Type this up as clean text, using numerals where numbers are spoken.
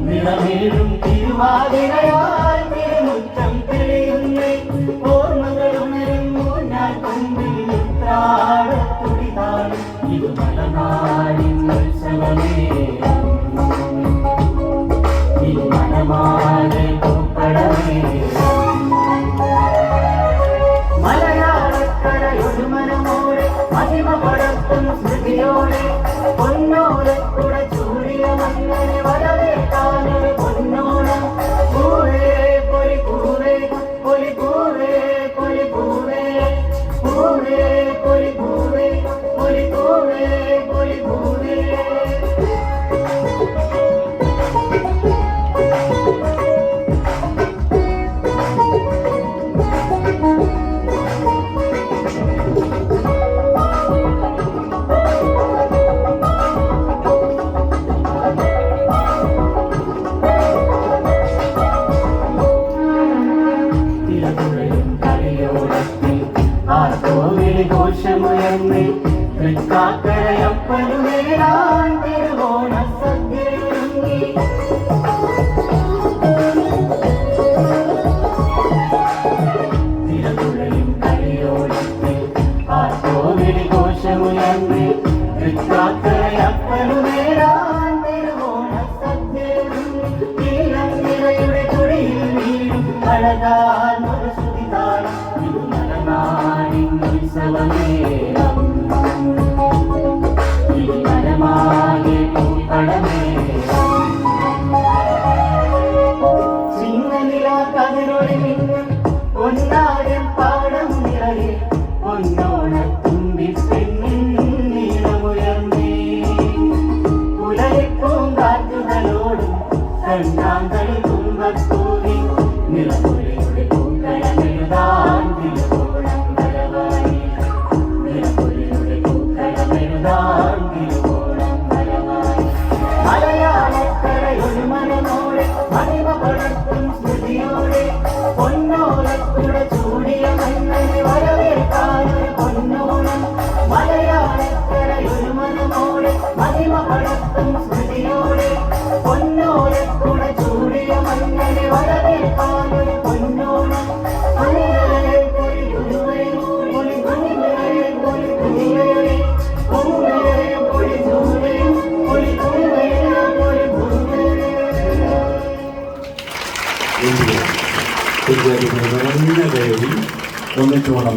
നിറമേഴും തിരുവാതിരയാൽ തിരുമുറ്റം തെളിയുന്നേ ഓർമ്മകളുണരുന്നു ഞാൻ കൊമ്പിൽ ഉത്രാടത്തുടിതാളും ഇത് മലനാടിൻ ഉത്സവമേ ഈ മനമാകെ പൂപ്പടമേ മലയാളക്കരയൊരു മനമോടെ മഹിമ പടർത്തും സ്മൃതിയോടെ പൊന്നോലക്കുട ചൂടിയ മങ്ങനെ വരവേൽക്കാനൊരു പൊന്നോണം പൂവേ പൊലി പൂവേ പൊലി പൂവേ പൊലി പൂവേ പൂവേ പൊലി പൂവേ പൊലി പൂവേ പൊലി പൂവേ ഘോഷമുയർന്ന് തൃക്കാക്കരയപ്പനുമേലാൻ തിരുവോണ സദ്യയൊരുങ്ങി തിരതുഴയും കളിയോടത്തിൽ ആ കോവിലി ഘോഷമുയർന്ന് തൃക്കാക്കരയപ്പനുമേലാൻ തിരുവോണ സദ്യയൊരുങ്ങി നീലനിരയുടെ തുടിയിൽ വീഴും അഴകാൻ ഒരു ശ്രുതിതാളം ഇത് മലനാടിൻ ഉത്സവമേ ഇത് മനമാകെ പൂപ്പടമേ ചിങ്ങനിലാ കതിരൊളി മിന്നും പൊന്നാരം പാടം നിറയെ പൊന്നോണത്തുമ്പി പെണ്ണിൻ നീളമുയർന്നേ പുലരിപ്പൂങ്കാറ്റുകളോടും കണ്ണാന്തളി തുമ്പപ്പൂവി നിറപുരയുടെ പൂക്കളമെഴുതാൻ തിരുവോണം വരവായി നിറപുരയുടെ പൂക്കളമെഴുതാൻ തിരുവോണം വരവായി മലയാളക്കരയൊരു മനമോടെ മഹിമ പടർത്തും സ്മൃതിയോടെ പൊന്നോലക്കുട ചൂടിയ മന്നനെ വരവേൽക്കാനൊരു പൊന്നോണം മലയാളക്കരയൊരു മനമോടെ മഹിമ പടർത്തും സ്മൃതിയോടെ പൊന്നോലക്കുട ചൂടിയ മന്നനെ വരവേൽക്കാനൊരു പൊന്നോണം വിദ്യാർത്ഥികളുടെ നല്ല കയറി ഒന്നിച്ചോണം